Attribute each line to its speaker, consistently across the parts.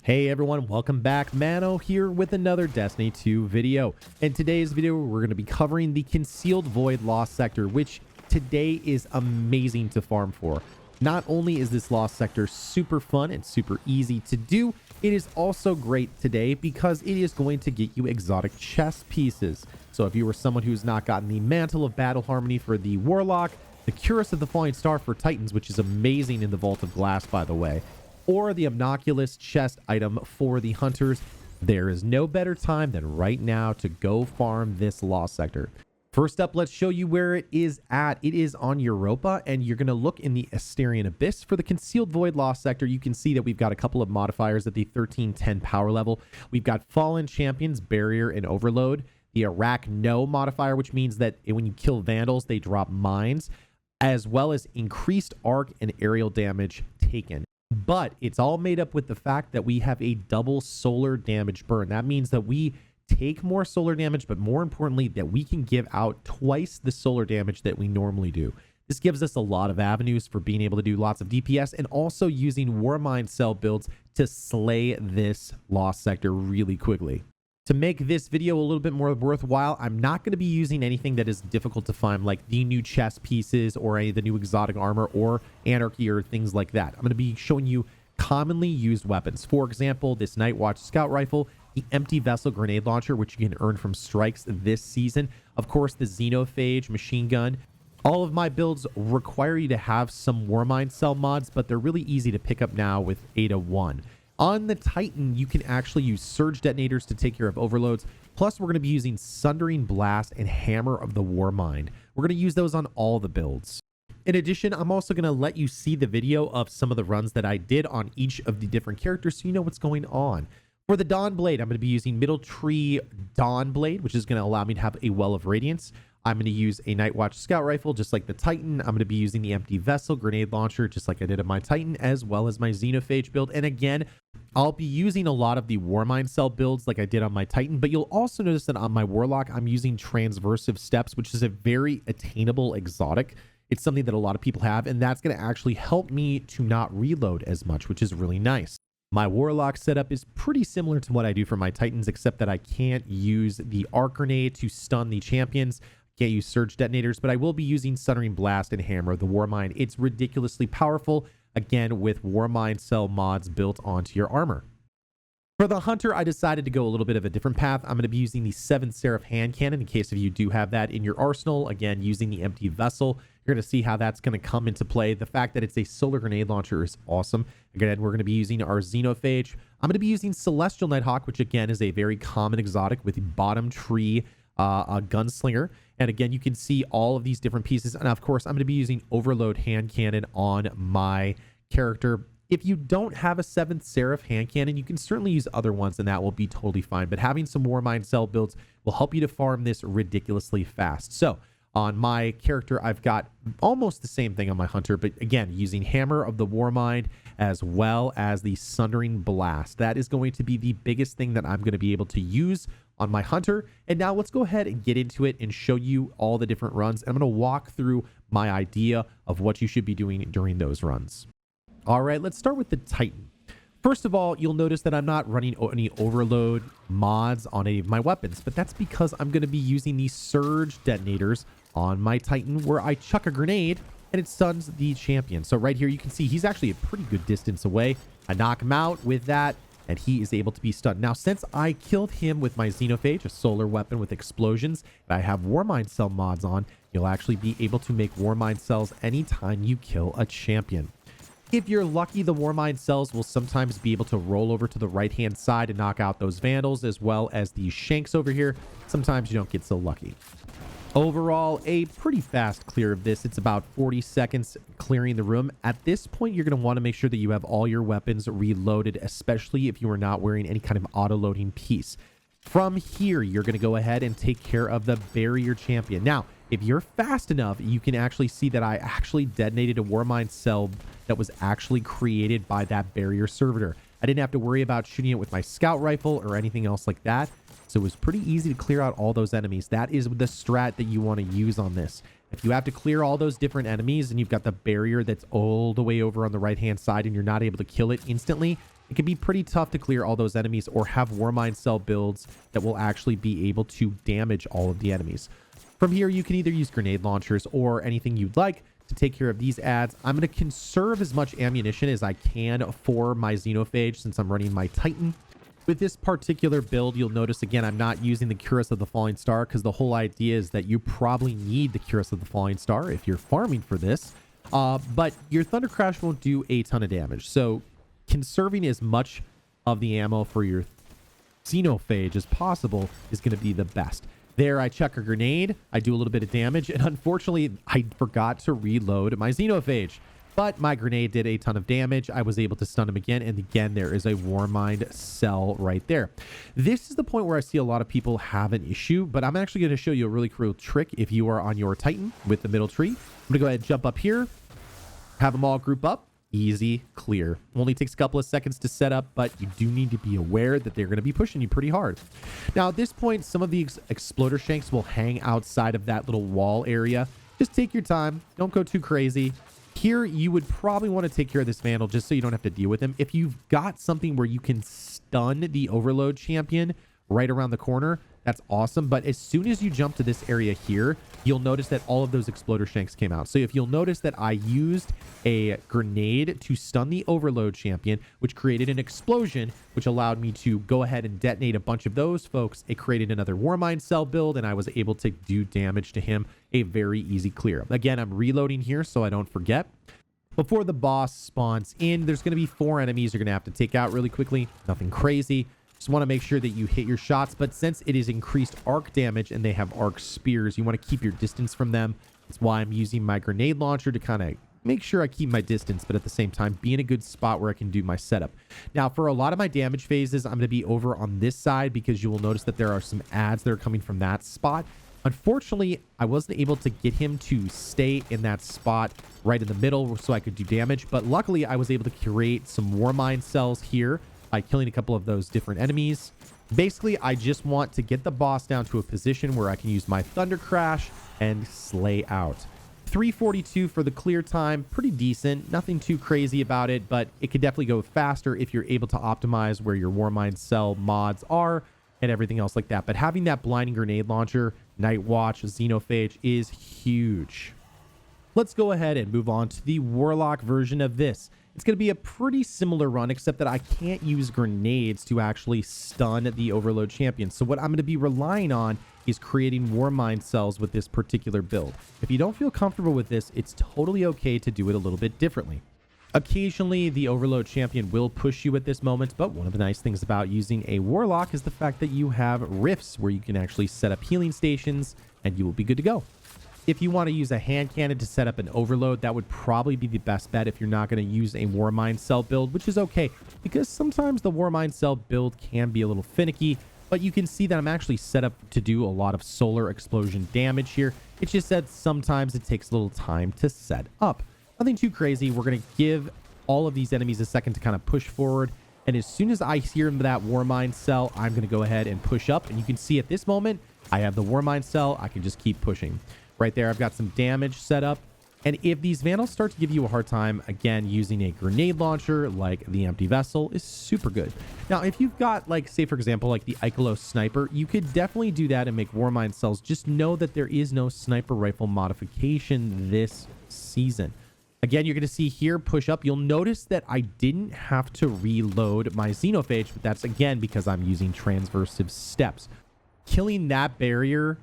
Speaker 1: Hey everyone, welcome back. Mano here with another Destiny 2 video. In today's video, we're going to be covering the Concealed Void Lost Sector, which today is amazing to farm for. Not only is this Lost Sector super fun and super easy to do, it is also great today because it is going to get you exotic chess pieces. So if you were someone who's not gotten the Mantle of Battle Harmony for the Warlock, the Cuirass of the Falling Star for Titans, which is amazing in the Vault of Glass, by the way, or the Obnoculous chest item for the Hunters, there is no better time than right now to go farm this Lost Sector. First up, let's show you where it is at. It is on Europa, and you're going to look in the Asterian Abyss. For the Concealed Void Lost Sector, you can see that we've got a couple of modifiers at the 1310 power level. We've got Fallen Champions, Barrier, and Overload. The Iraq No modifier, which means that when you kill Vandals, they drop mines, as well as increased arc and aerial damage taken. But it's all made up with the fact that we have a double solar damage burn. That means that we take more solar damage, but more importantly, that we can give out twice the solar damage that we normally do. This gives us a lot of avenues for being able to do lots of DPS and also using Warmind cell builds to slay this Lost Sector really quickly. To make this video a little bit more worthwhile, I'm not going to be using anything that is difficult to find, like the new chest pieces or any of the new exotic armor or anarchy or things like that. I'm going to be showing you commonly used weapons. For example, this Night Watch scout rifle, the empty vessel grenade launcher, which you can earn from strikes this season. Of course, the Xenophage machine gun. All of my builds require you to have some Warmind cell mods, but they're really easy to pick up now with Ada 1. On the Titan, you can actually use surge detonators to take care of overloads. Plus, we're going to be using Sundering Blast and Hammer of the Warmind. We're going to use those on all the builds. In addition, I'm also going to let you see the video of some of the runs that I did on each of the different characters so you know what's going on. For the Dawn Blade, I'm going to be using Middle Tree Dawn Blade, which is going to allow me to have a Well of Radiance. I'm going to use a Night Watch scout rifle, just like the Titan. I'm going to be using the empty vessel grenade launcher, just like I did on my Titan, as well as my Xenophage build. And again, I'll be using a lot of the Warmind cell builds like I did on my Titan, but you'll also notice that on my Warlock, I'm using Transversive Steps, which is a very attainable exotic. It's something that a lot of people have, and that's going to actually help me to not reload as much, which is really nice. My Warlock setup is pretty similar to what I do for my Titans, except that I can't use the Arc Grenade to stun the champions. Can't use Surge Detonators, but I will be using Sundering Blast and Hammer of the Warmind. It's ridiculously powerful, again, with Warmind cell mods built onto your armor. For the Hunter, I decided to go a little bit of a different path. I'm going to be using the 7 Seraph hand cannon in case if you do have that in your arsenal. Again, using the empty vessel. You're going to see how that's going to come into play. The fact that it's a solar grenade launcher is awesome. Again, we're going to be using our Xenophage. I'm going to be using Celestial Nighthawk, which again is a very common exotic with the bottom tree a gunslinger. And again, you can see all of these different pieces. And of course, I'm going to be using Overload hand cannon on my character. If you don't have a 7th Seraph hand cannon, you can certainly use other ones and that will be totally fine. But having some Warmind cell builds will help you to farm this ridiculously fast. So on my character, I've got almost the same thing on my Hunter, but again, using Hammer of the Warmind as well as the Sundering Blast. That is going to be the biggest thing that I'm going to be able to use on my Hunter. And now let's go ahead and get into it and show you all the different runs. I'm going to walk through my idea of what you should be doing during those runs. All right, let's start with the Titan. First of all, you'll notice that I'm not running any overload mods on any of my weapons, but that's because I'm going to be using these surge detonators on my Titan where I chuck a grenade and it stuns the champion. So right here, you can see he's actually a pretty good distance away. I knock him out with that and he is able to be stunned. Now, since I killed him with my Xenophage, a solar weapon with explosions, and I have Warmind cell mods on, you'll actually be able to make Warmind cells anytime you kill a champion. If you're lucky, the Warmind cells will sometimes be able to roll over to the right-hand side and knock out those Vandals, as well as these Shanks over here. Sometimes you don't get so lucky. Overall, a pretty fast clear of this. It's about 40 seconds clearing the room. At this point, you're going to want to make sure that you have all your weapons reloaded, especially if you are not wearing any kind of auto-loading piece. From here, you're going to go ahead and take care of the Barrier Champion. Now, if you're fast enough, you can actually see that I actually detonated a Warmind cell that was actually created by that Barrier Servitor. I didn't have to worry about shooting it with my scout rifle or anything else like that. So it was pretty easy to clear out all those enemies. That is the strat that you want to use on this. If you have to clear all those different enemies and you've got the barrier that's all the way over on the right-hand side and you're not able to kill it instantly, it can be pretty tough to clear all those enemies or have Warmind Cell builds that will actually be able to damage all of the enemies. From here, you can either use grenade launchers or anything you'd like to take care of these ads. I'm going to conserve as much ammunition as I can for my Xenophage since I'm running my Titan. With this particular build, you'll notice, again, I'm not using the Cuirass of the Falling Star because the whole idea is that you probably need the Cuirass of the Falling Star if you're farming for this. But your Thunder Crash won't do a ton of damage. So conserving as much of the ammo for your Xenophage as possible is going to be the best. There, I chuck a grenade, I do a little bit of damage, and unfortunately, I forgot to reload my Xenophage. But my grenade did a ton of damage. I was able to stun him again, and again, there is a Warmind Cell right there. This is the point where I see a lot of people have an issue, but I'm actually going to show you a really cool trick if you are on your Titan with the middle tree. I'm going to go ahead and jump up here, have them all group up. Easy, clear. Only takes a couple of seconds to set up, but you do need to be aware that they're going to be pushing you pretty hard. Now, at this point, some of the exploder shanks will hang outside of that little wall area. Just take your time. Don't go too crazy. Here, you would probably want to take care of this Vandal just so you don't have to deal with him. If you've got something where you can stun the Overload champion right around the corner, that's awesome. But as soon as you jump to this area here, you'll notice that all of those exploder shanks came out. So if you'll notice that I used a grenade to stun the Overload champion, which created an explosion, which allowed me to go ahead and detonate a bunch of those folks. It created another Warmind Cell build, and I was able to do damage to him. A very easy clear. Again, I'm reloading here so I don't forget. Before the boss spawns in, there's going to be 4 enemies you're going to have to take out really quickly. Nothing crazy. Just want to make sure that you hit your shots, but since it is increased arc damage and they have arc spears, you want to keep your distance from them. That's why I'm using my grenade launcher to kind of make sure I keep my distance, but at the same time be in a good spot where I can do my setup. Now, for a lot of my damage phases, I'm going to be over on this side because you will notice that there are some ads that are coming from that spot. Unfortunately, I wasn't able to get him to stay in that spot right in the middle so I could do damage, but luckily I was able to create some Warmind cells here by killing a couple of those different enemies. Basically, I just want to get the boss down to a position where I can use my Thunder Crash and slay out. 342 for the clear time, pretty decent. Nothing too crazy about it, but it could definitely go faster if you're able to optimize where your Warmind Cell mods are and everything else like that. But having that blinding grenade launcher, Night Watch, Xenophage is huge. Let's go ahead and move on to the Warlock version of this. It's going to be a pretty similar run, except that I can't use grenades to actually stun the Overload champion. So what I'm going to be relying on is creating Warmind cells with this particular build. If you don't feel comfortable with this, it's totally okay to do it a little bit differently. Occasionally, the Overload champion will push you at this moment, but one of the nice things about using a Warlock is the fact that you have rifts where you can actually set up healing stations and you will be good to go. If you want to use a hand cannon to set up an Overload, that would probably be the best bet if you're not going to use a Warmind Cell build, which is okay, because sometimes the Warmind Cell build can be a little finicky, but you can see that I'm actually set up to do a lot of solar explosion damage here. It's just that sometimes it takes a little time to set up. Nothing too crazy. We're going to give all of these enemies a second to kind of push forward, and as soon as I hear that Warmind Cell, I'm going to go ahead and push up, and you can see at this moment, I have the Warmind Cell. I can just keep pushing. Right there, I've got some damage set up. And if these Vandals start to give you a hard time, again, using a grenade launcher like the Empty Vessel is super good. Now, if you've got, like, say, for example, like the Ikelos Sniper, you could definitely do that and make Warmind cells. Just know that there is no sniper rifle modification this season. Again, you're going to see here, push up. You'll notice that I didn't have to reload my Xenophage, but that's, again, because I'm using transversive steps. Killing that barrier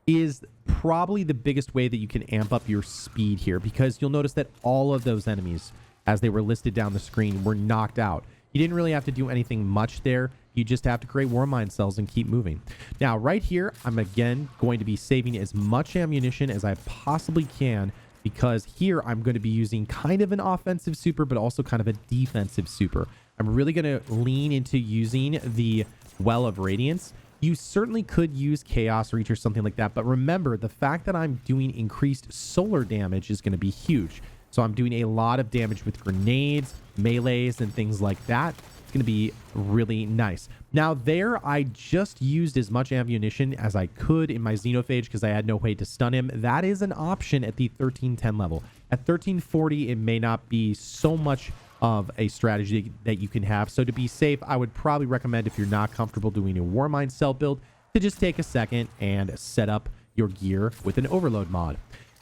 Speaker 1: is probably the biggest way that you can amp up your speed here, because you'll notice that all of those enemies, as they were listed down the screen, were knocked out. You didn't really have to do anything much there. You just have to create Warmind cells and keep moving. Now, right here, I'm again going to be saving as much ammunition as I possibly can, because here I'm going to be using kind of an offensive super, but also kind of a defensive super. I'm really going to lean into using the Well of Radiance. You certainly could use Chaos Reach or something like that, but remember, the fact that I'm doing increased solar damage is going to be huge. So I'm doing a lot of damage with grenades, melees, and things like that. It's going to be really nice. Now there, I just used as much ammunition as I could in my Xenophage because I had no way to stun him. That is an option at the 1310 level. At 1340, it may not be so much of a strategy that you can have. So to be safe, I would probably recommend, if you're not comfortable doing a Warmind cell build, to just take a second and set up your gear with an overload mod.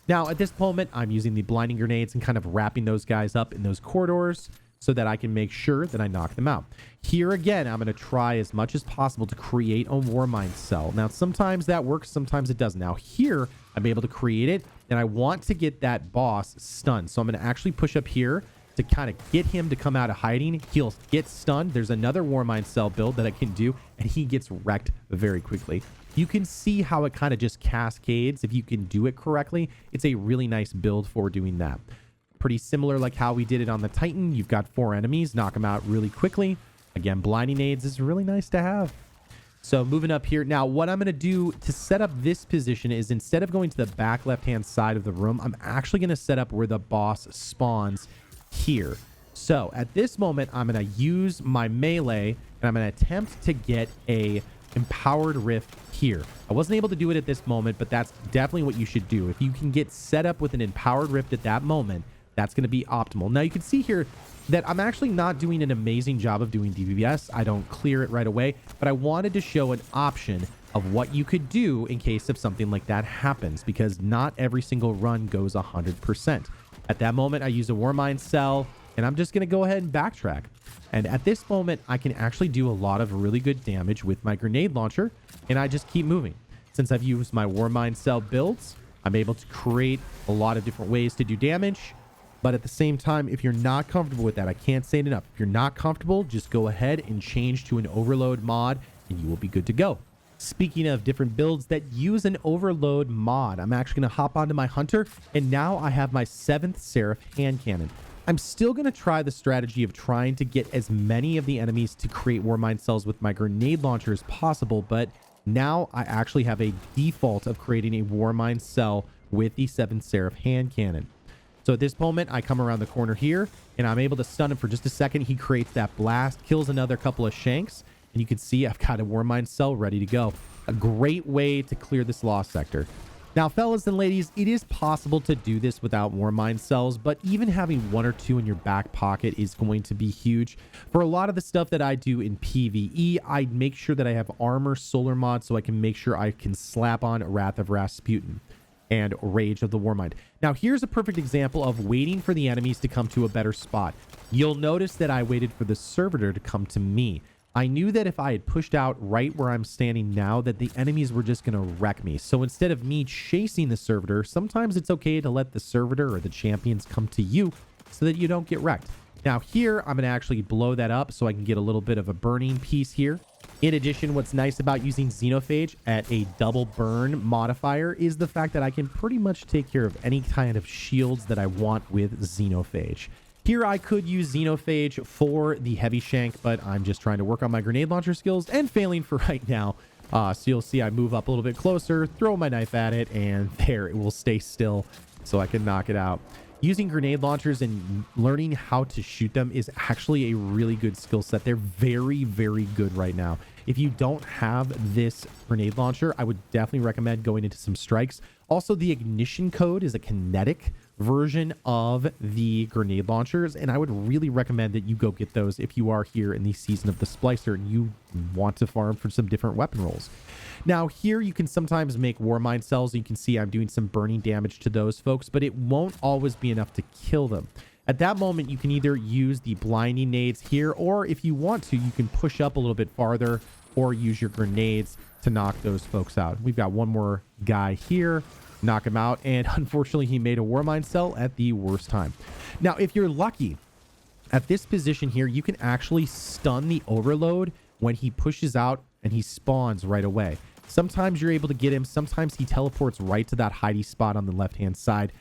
Speaker 1: Now, at this moment, I'm using the blinding grenades and kind of wrapping those guys up in those corridors so that I can make sure that I knock them out. Here again, I'm going to try as much as possible to create a Warmind cell. Now, sometimes that works, sometimes it doesn't. Now, here, I'm able to create it, and I want to get that boss stunned. So I'm going to actually push up here to kind of get him to come out of hiding. He'll get stunned. There's another Warmind cell build that I can do, and he gets wrecked very quickly. You can see how it kind of just cascades if you can do it correctly. It's a really nice build for doing that. Pretty similar like how we did it on the Titan. You've got 4 enemies, knock them out really quickly. Again, blinding aids is really nice to have. So moving up here. Now, what I'm going to do to set up this position is, instead of going to the back left-hand side of the room, I'm actually going to set up where the boss spawns here. So at this moment, I'm going to use my melee, and I'm going to attempt to get a empowered rift here. I wasn't able to do it at this moment, but that's definitely what you should do. If you can get set up with an empowered rift at that moment, that's going to be optimal. Now you can see here that I'm actually not doing an amazing job of doing DPS. I don't clear it right away, but I wanted to show an option of what you could do in case of something like that happens, because not every single run goes 100%. At that moment, I use a Warmind cell, and I'm just going to go ahead and backtrack. And at this moment, I can actually do a lot of really good damage with my grenade launcher, and I just keep moving. Since I've used my Warmind cell builds, I'm able to create a lot of different ways to do damage. But at the same time, if you're not comfortable with that, I can't say it enough. If you're not comfortable, just go ahead and change to an overload mod, and you will be good to go. Speaking of different builds that use an overload mod, I'm actually going to hop onto my hunter, and now I have my 7th Seraph hand cannon. I'm still going to try the strategy of trying to get as many of the enemies to create Warmind cells with my grenade launcher as possible, but now I actually have a default of creating a Warmind cell with the 7th Seraph hand cannon. So at this moment, I come around the corner here, and I'm able to stun him for just a second. He creates that blast, kills another couple of shanks, and you can see I've got a Warmind cell ready to go. A great way to clear this lost sector. Now, fellas and ladies, it is possible to do this without Warmind cells, but even having 1 or 2 in your back pocket is going to be huge. For a lot of the stuff that I do in PvE, I make sure that I have armor solar mod so I can make sure I can slap on Wrath of Rasputin and Rage of the Warmind. Now, here's a perfect example of waiting for the enemies to come to a better spot. You'll notice that I waited for the servitor to come to me. I knew that if I had pushed out right where I'm standing now, that the enemies were just going to wreck me. So instead of me chasing the servitor, sometimes it's okay to let the servitor or the champions come to you so that you don't get wrecked. Now here, I'm going to actually blow that up so I can get a little bit of a burning piece here. In addition, what's nice about using Xenophage at a double burn modifier is the fact that I can pretty much take care of any kind of shields that I want with Xenophage. Here I could use Xenophage for the heavy shank, but I'm just trying to work on my grenade launcher skills and failing for right now. So you'll see I move up a little bit closer, throw my knife at it, and there, it will stay still so I can knock it out. Using grenade launchers and learning how to shoot them is actually a really good skill set. They're very, very good right now. If you don't have this grenade launcher, I would definitely recommend going into some strikes. Also, the ignition code is a kinetic version of the grenade launchers, and I would really recommend that you go get those if you are here in the season of the Splicer and you want to farm for some different weapon rolls. Now here you can sometimes make Warmind cells. You can see I'm doing some burning damage to those folks, but it won't always be enough to kill them. At that moment, you can either use the blinding nades here, or if you want to, you can push up a little bit farther or use your grenades to knock those folks out. We've got one more guy here. Knock him out, and unfortunately he made a Warmind cell at the worst time. Now if you're lucky, at this position here, you can actually stun the overload when he pushes out and he spawns right away. Sometimes you're able to get him, sometimes he teleports right to that hidey spot on the left hand side.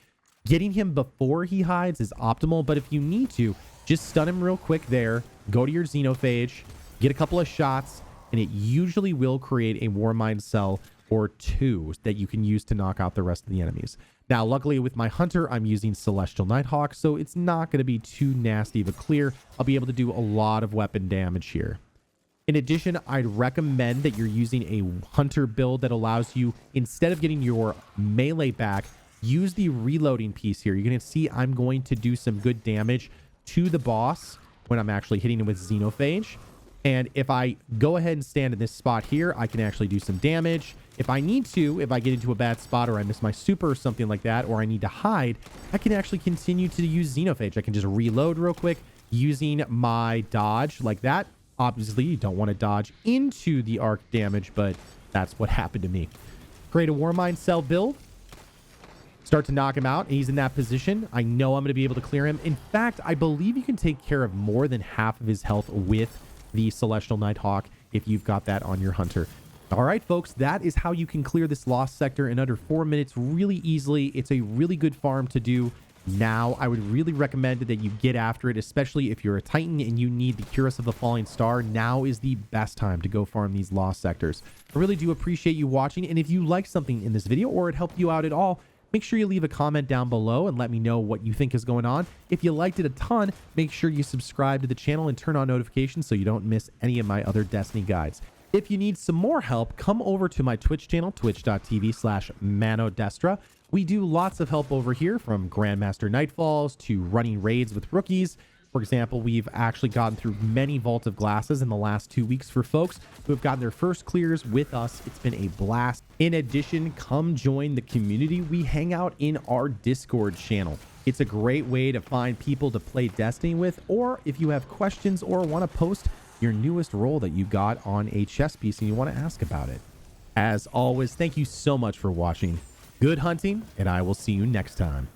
Speaker 1: Getting him before he hides is optimal, but if you need to, just stun him real quick there, go to your Xenophage, get a couple of shots, and it usually will create a Warmind cell or 2 that you can use to knock out the rest of the enemies. Now, luckily with my hunter, I'm using Celestial Nighthawk, so it's not going to be too nasty of a clear. I'll be able to do a lot of weapon damage here. In addition, I'd recommend that you're using a hunter build that allows you, instead of getting your melee back, use the reloading piece here. You're going to see I'm going to do some good damage to the boss when I'm actually hitting him with Xenophage. And if I go ahead and stand in this spot here, I can actually do some damage. If I need to, if I get into a bad spot or I miss my super or something like that, or I need to hide, I can actually continue to use Xenophage. I can just reload real quick using my dodge like that. Obviously, you don't want to dodge into the arc damage, but that's what happened to me. Create a Warmind Cell build. Start to knock him out. He's in that position. I know I'm going to be able to clear him. In fact, I believe you can take care of more than half of his health with the Celestial Nighthawk if you've got that on your hunter. All right, folks, that is how you can clear this lost sector in under 4 minutes really easily. It's a really good farm to do now. I would really recommend that you get after it, especially if you're a Titan and you need the Cuirass of the Falling Star. Now is the best time to go farm these lost sectors. I really do appreciate you watching, and if you liked something in this video or it helped you out at all, make sure you leave a comment down below and let me know what you think is going on. If you liked it a ton, make sure you subscribe to the channel and turn on notifications so you don't miss any of my other Destiny guides. If you need some more help, come over to my Twitch channel, twitch.tv/manodestra. We do lots of help over here, from Grandmaster Nightfalls to running raids with rookies. For example, we've actually gotten through many Vault of Glasses in the last 2 weeks for folks who have gotten their first clears with us. It's been a blast. In addition, come join the community. We hang out in our Discord channel. It's a great way to find people to play Destiny with, or if you have questions or want to post your newest role that you got on a chess piece and you want to ask about it. As always, thank you so much for watching. Good hunting, and I will see you next time.